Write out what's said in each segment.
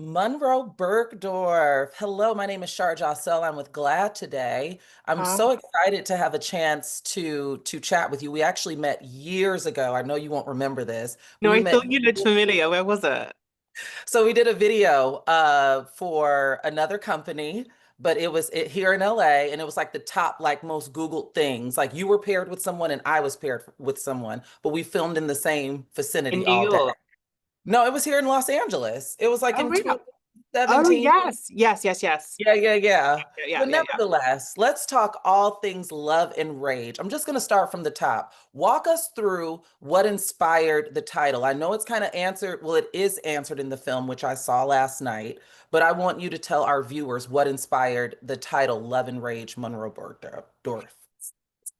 Munroe Bergdorf. Hello, my name is Shar Jossell. I'm with GLAAD today. I'm Huh? so excited to have a chance to chat with you. We actually met years ago. I know you won't remember this, but No, we I met. thought you looked familiar. Where was it? So we did a video for another company, but it here in LA, and it was like the top like most Googled things. Like you were paired with someone and I was paired with someone, but we filmed in the same In vicinity New all day. York. No, it was here in Los Angeles. It was like Oh, in really? Oh, 2017. yes. Yes, yes, yes. Yeah. Yeah, yeah, But yeah, yeah. nevertheless, let's talk all things love and rage. I'm just going to start from the top. Walk us through what inspired the title. I know it's kind of answered, well, it is answered in the film, which I saw last night, but I want you to tell our viewers what inspired the title Love and Rage Munroe Bergdorf.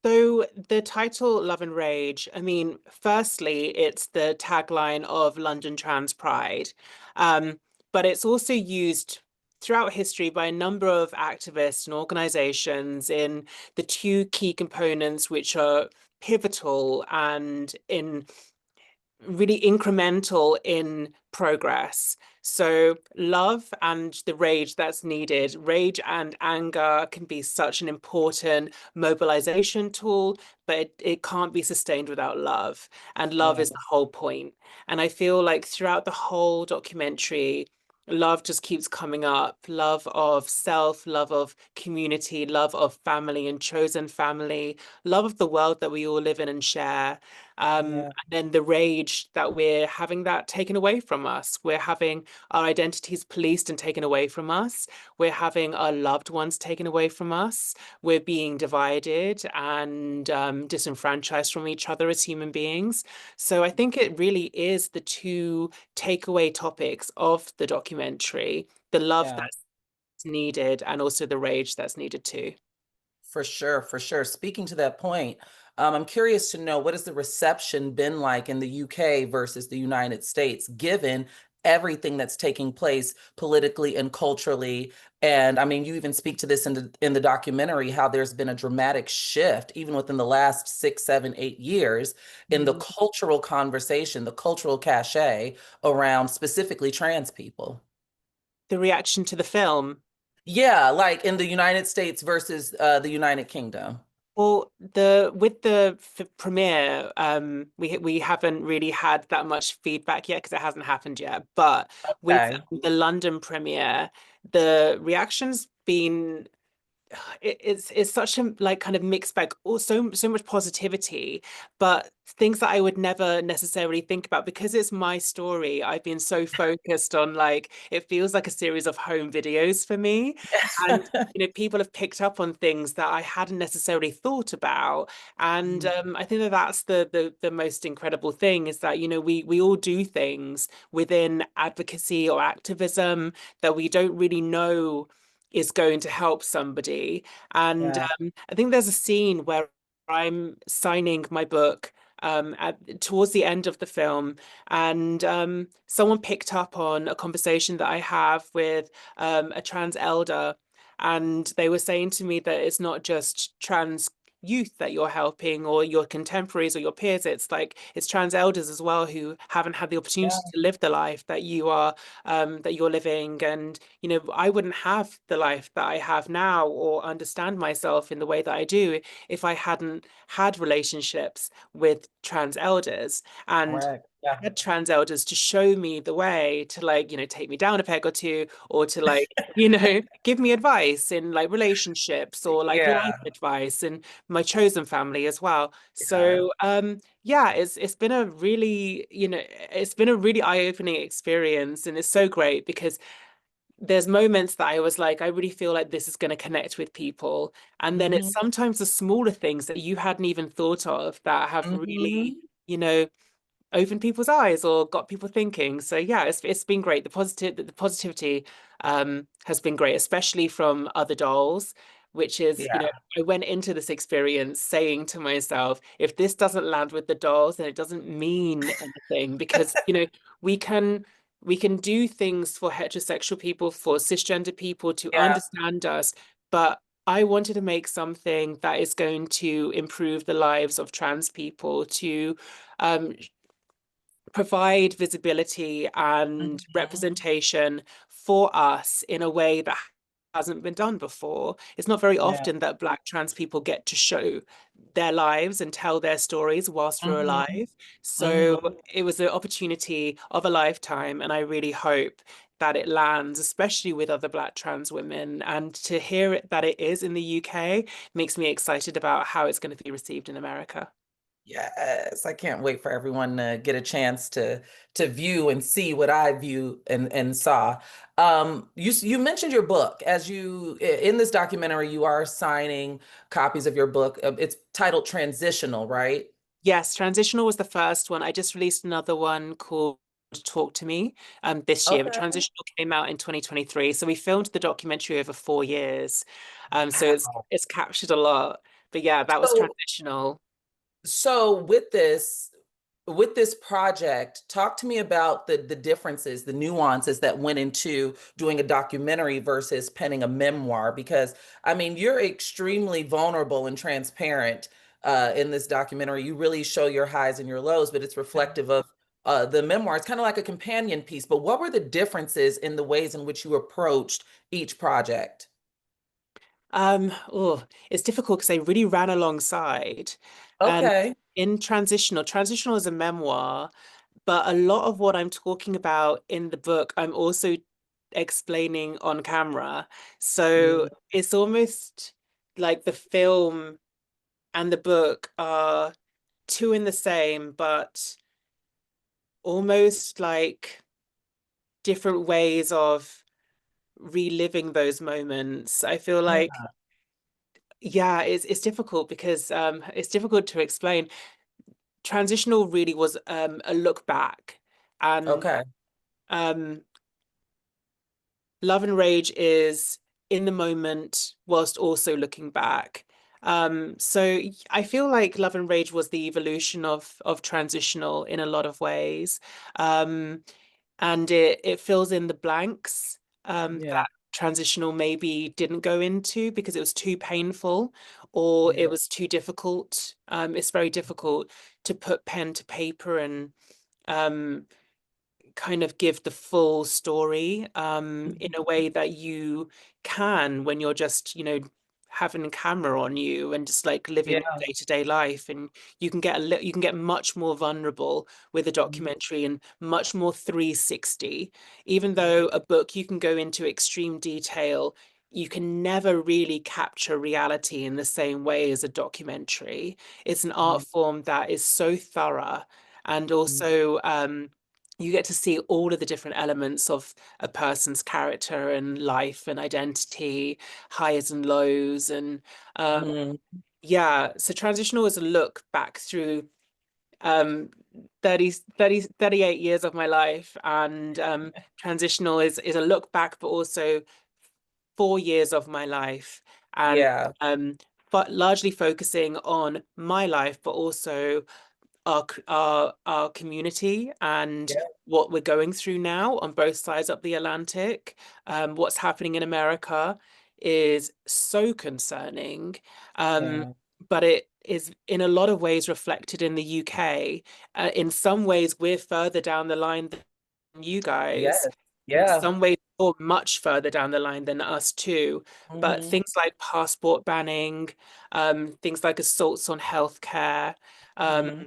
So the title Love and Rage, I mean, firstly, it's the tagline of London Trans Pride. Um, but it's also used throughout history by a number of activists and organizations in the two key components which are pivotal and in really incremental in progress. So, love and the rage that's needed, rage and anger can be such an important mobilization tool, but it can't be sustained without love. And love Yeah, is the whole point. And I feel like throughout the whole documentary, love just keeps coming up. Love of self, love of community, love of family and chosen family, love of the world that we all live in and share. yeah, And then the rage that we're having that taken away from us. We're having our identities policed and taken away from us. We're having our loved ones taken away from us. We're being divided and disenfranchised from each other as human beings. So I think it really is the two takeaway topics of the documentary, the love yeah. that's needed and also the rage that's needed too. For sure, for sure. Speaking to that point, I'm curious to know what has the reception been like in the UK versus the United States, given everything that's taking place politically and culturally. And I mean, you even speak to this in the documentary, how there's been a dramatic shift, even within the last 6, 7, 8 years, in the Mm. cultural conversation, the cultural cachet around specifically trans people. The reaction to the film. Yeah, like in the United States versus the United Kingdom. Well, the with the premiere, we haven't really had that much feedback yet because it hasn't happened yet. But with Okay. the London premiere, the reaction's been it's such a like kind of mixed bag. Also, so much positivity, but things that I would never necessarily think about because it's my story. I've been so focused on like it feels like a series of home videos for me, and people have picked up on things that I hadn't necessarily thought about, and Mm, I think that that's the most incredible thing is that we all do things within advocacy or activism that we don't really know is going to help somebody. And yeah, I think there's a scene where I'm signing my book towards the end of the film, and someone picked up on a conversation that I have with a trans elder, and they were saying to me that it's not just trans youth that you're helping or your contemporaries or your peers, it's like it's trans elders as well who haven't had the opportunity yeah, to live the life that you're living. And I wouldn't have the life that I have now or understand myself in the way that I do if I hadn't had relationships with trans elders and correct. Yeah, had trans elders to show me the way to like take me down a peg or two, or to like give me advice in like relationships or like life yeah, advice, and my chosen family as well. yeah. So yeah, it's been a really it's been a really eye-opening experience, and it's so great because there's moments that I was like, I really feel like this is going to connect with people. And then it's Mm-hmm. sometimes the smaller things that you hadn't even thought of that have really, Mm-hmm. opened people's eyes or got people thinking. So yeah, it's been great. The positivity has been great, especially from other dolls, which is, Yeah. I went into this experience saying to myself, if this doesn't land with the dolls, then it doesn't mean anything because, we can we can do things for heterosexual people, for cisgender people to Yeah. understand us, but I wanted to make something that is going to improve the lives of trans people, to um, provide visibility and Mm-hmm. representation for us in a way that hasn't been done before. It's not very Yeah. often that Black trans people get to show their lives and tell their stories whilst we're Hmm. alive. So Hmm. it was an opportunity of a lifetime, and I really hope that it lands, especially with other Black trans women. And to hear it that it is in the UK makes me excited about how it's going to be received in America. Yes, I can't wait for everyone to get a chance to view and see what I view and saw. You mentioned your book. As you in this documentary, you are signing copies of your book. It's titled Transitional, right? Yes, Transitional was the first one. I just released another one called Talk to Me this year, but Okay. Transitional came out in 2023. So we filmed the documentary over 4 years. So Wow. it's captured a lot. But yeah, that was So Transitional. so with this project, talk to me about the differences, the nuances that went into doing a documentary versus penning a memoir. Because I mean, you're extremely vulnerable and transparent in this documentary. You really show your highs and your lows, but it's reflective of the memoir. It's kind of like a companion piece. But what were the differences in the ways in which you approached each project? Oh, it's difficult because they really ran alongside. And Okay. in Transitional is a memoir, but a lot of what I'm talking about in the book, I'm also explaining on camera. So Mm, it's almost like the film and the book are two in the same, but almost like different ways of reliving those moments. I feel like, yeah. yeah, it's difficult because it's difficult to explain. Transitional really was a look back, and Okay. um, Love and Rage is in the moment whilst also looking back. So I feel like Love and Rage was the evolution of Transitional in a lot of ways. Um, and it fills in the blanks Yeah. that Transitional maybe didn't go into because it was too painful or Yeah. it was too difficult. It's very difficult to put pen to paper and um, kind of give the full story in a way that you can when you're just, having a camera on you and just like living Yeah. day-to-day life. And you can get much more vulnerable with a Mhm. documentary and much more 360. Even though a book you can go into extreme detail, you can never really capture reality in the same way as a documentary. It's an art Mhm. form that is so thorough, and Mhm. also you get to see all of the different elements of a person's character and life and identity, highs and lows. And um, Mhm. yeah, so Transitional is a look back through um 38 years of my life, and Transitional is a look back but also 4 years of my life, and Yeah. but largely focusing on my life but also our community and Yeah. what we're going through now on both sides of the Atlantic. What's happening in America is so concerning, um, Yeah. but it is in a lot of ways reflected in the UK. In some ways, we're further down the line than you guys. Yes. In Yeah. some ways, or much further down the line than us too. But Hmm. things like passport banning, things like assaults on healthcare, um, Hmm.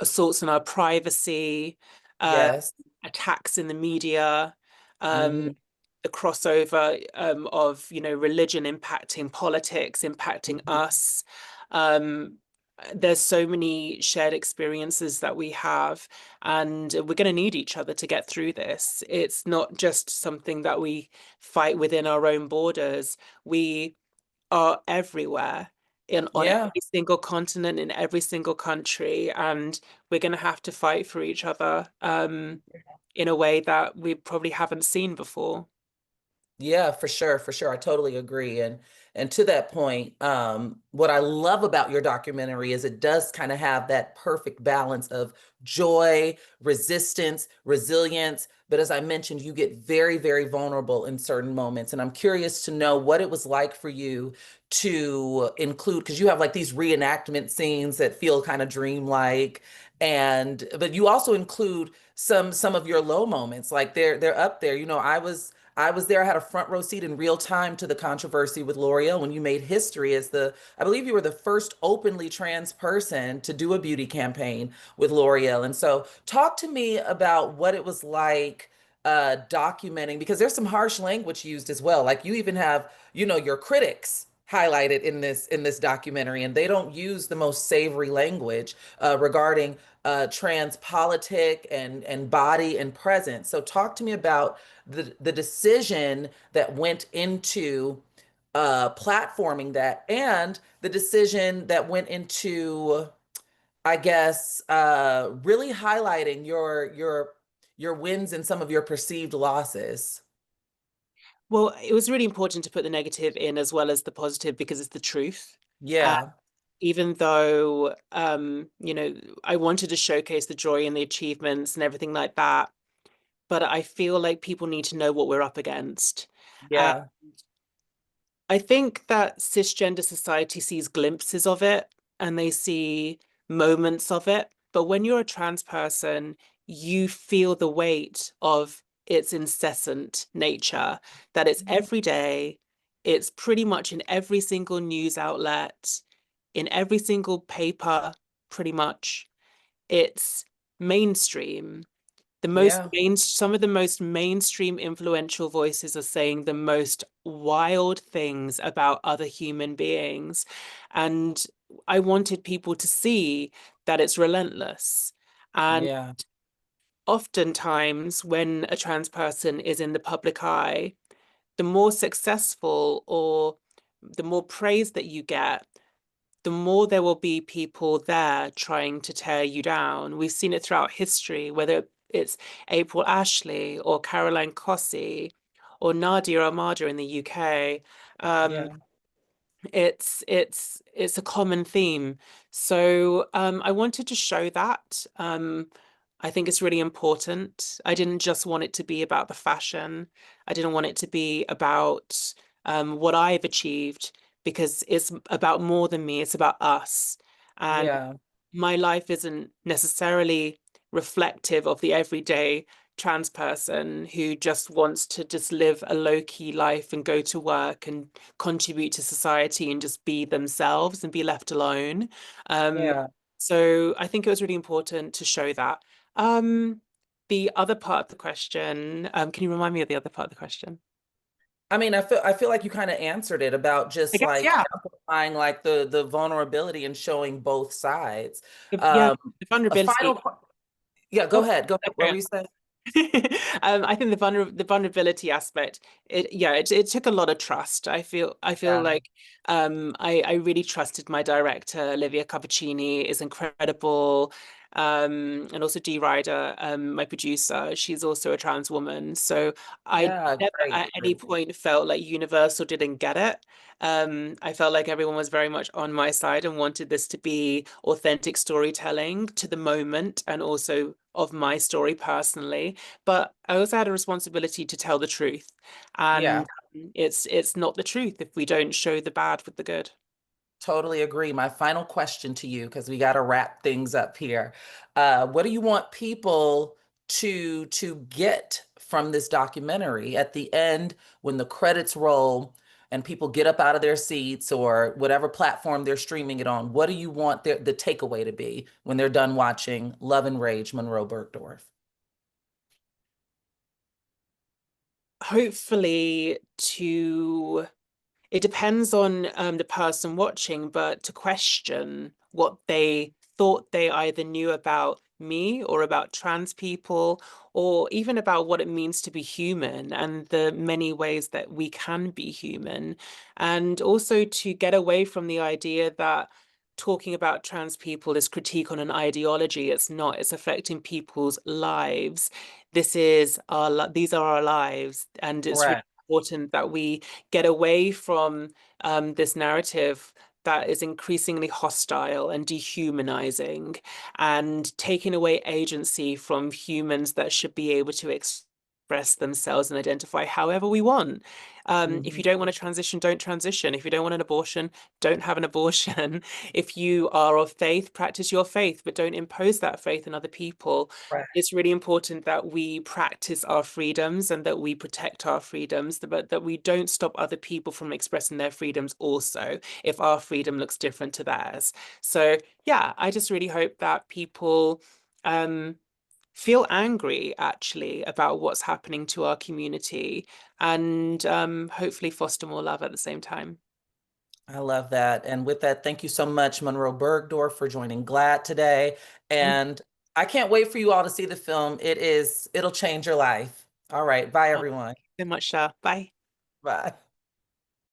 assaults on our privacy, uh, Yes. attacks in the media, um, Hmm. the crossover of religion impacting politics, impacting Hmm. us. Um, there's so many shared experiences that we have, and we're going to need each other to get through this. It's not just something that we fight within our own borders. We are everywhere on Yeah. every single continent, in every single country, and we're going to have to fight for each other in a way that we probably haven't seen before. Yeah, for sure, for sure. I totally agree. And to that point, what I love about your documentary is it does kind of have that perfect balance of joy, resistance, resilience. But as I mentioned, you get very, very vulnerable in certain moments. And I'm curious to know what it was like for you to include, because you have like these reenactment scenes that feel kind of dreamlike. And but you also include some of your low moments, like they're up there. You know, I was there. I had a front row seat in real time to the controversy with L'Oreal when you made history as I believe you were the first openly trans person to do a beauty campaign with L'Oreal. And so talk to me about what it was like documenting, because there's some harsh language used as well. Like you even have, your critics highlighted in this documentary, and they don't use the most savory language regarding trans politic and body and presence. So talk to me about the decision that went into platforming that, and the decision that went into, I guess, really highlighting your wins and some of your perceived losses. Well, it was really important to put the negative in as well as the positive because it's the truth. Uh, Yeah, Even though, I wanted to showcase the joy and the achievements and everything like that, but I feel like people need to know what we're up against. Uh, yeah, I think that cisgender society sees glimpses of it and they see moments of it. But when you're a trans person, you feel the weight of its incessant nature, that it's every day, it's pretty much in every single news outlet, in every single paper, pretty much. It's mainstream. yeah, Some of the most mainstream influential voices are saying the most wild things about other human beings. And I wanted people to see that it's relentless. And yeah, oftentimes, when a trans person is in the public eye, the more successful or the more praise that you get, the more there will be people there trying to tear you down. We've seen it throughout history, whether it's April Ashley or Caroline Cossey or Nadia Armada in the UK. Um, yeah. it's a common theme. So I wanted to show that. I think it's really important. I didn't just want it to be about the fashion. I didn't want it to be about what I've achieved because it's about more than me. It's about us. And Yeah. my life isn't necessarily reflective of the everyday trans person who just wants to just live a low-key life and go to work and contribute to society and just be themselves and be left alone. Um, Yeah. so I think it was really important to show that. Um, the other part of the question, can you remind me of the other part of the question? I mean, I feel like you kind of answered it about I just guess, like yeah. amplifying like the vulnerability and showing both sides. Yeah, Um, the a final, vulnerability. yeah, go Oh, ahead. Go ahead. What okay. were you saying? I think the vulnerability aspect, it took a lot of trust. I feel Yeah. like I really trusted my director. Olivia Cappuccini is incredible. And also Dee Ryder, my producer, she's also a trans woman. So I Yeah, never great, at any great. point felt like Universal didn't get it. I felt like everyone was very much on my side and wanted this to be authentic storytelling to the moment and also of my story personally. But I also had a responsibility to tell the truth. And Yeah. it's not the truth if we don't show the bad with the good. Totally agree. My final question to you, because we got to wrap things up here. What do you want people to get from this documentary at the end when the credits roll and people get up out of their seats or whatever platform they're streaming it on? What do you want the takeaway to be when they're done watching Love and Rage, Munroe Bergdorf? Hopefully to it depends on the person watching, but to question what they thought they either knew about me or about trans people, or even about what it means to be human and the many ways that we can be human. And also to get away from the idea that talking about trans people is critique on an ideology. It's not, it's affecting people's lives. These are our lives. And it's really Correct. important that we get away from this narrative that is increasingly hostile and dehumanizing and taking away agency from humans that should be able to express. express themselves and identify however we want. If Mhm. you don't want to transition, don't transition. If you don't want an abortion, don't have an abortion. If you are of faith, practice your faith, but don't impose that faith on other people. Right. It's really important that we practice our freedoms and that we protect our freedoms, but that we don't stop other people from expressing their freedoms also if our freedom looks different to theirs. So, yeah, I just really hope that people feel angry actually about what's happening to our community and hopefully foster more love at the same time. I love that. And with that, thank you so much, Munroe Bergdorf, for joining GLAAD today. Thank And I can't wait for you all to see the film. It'll change your life. All right. Bye, you everyone. so much, Shar. Bye. Bye.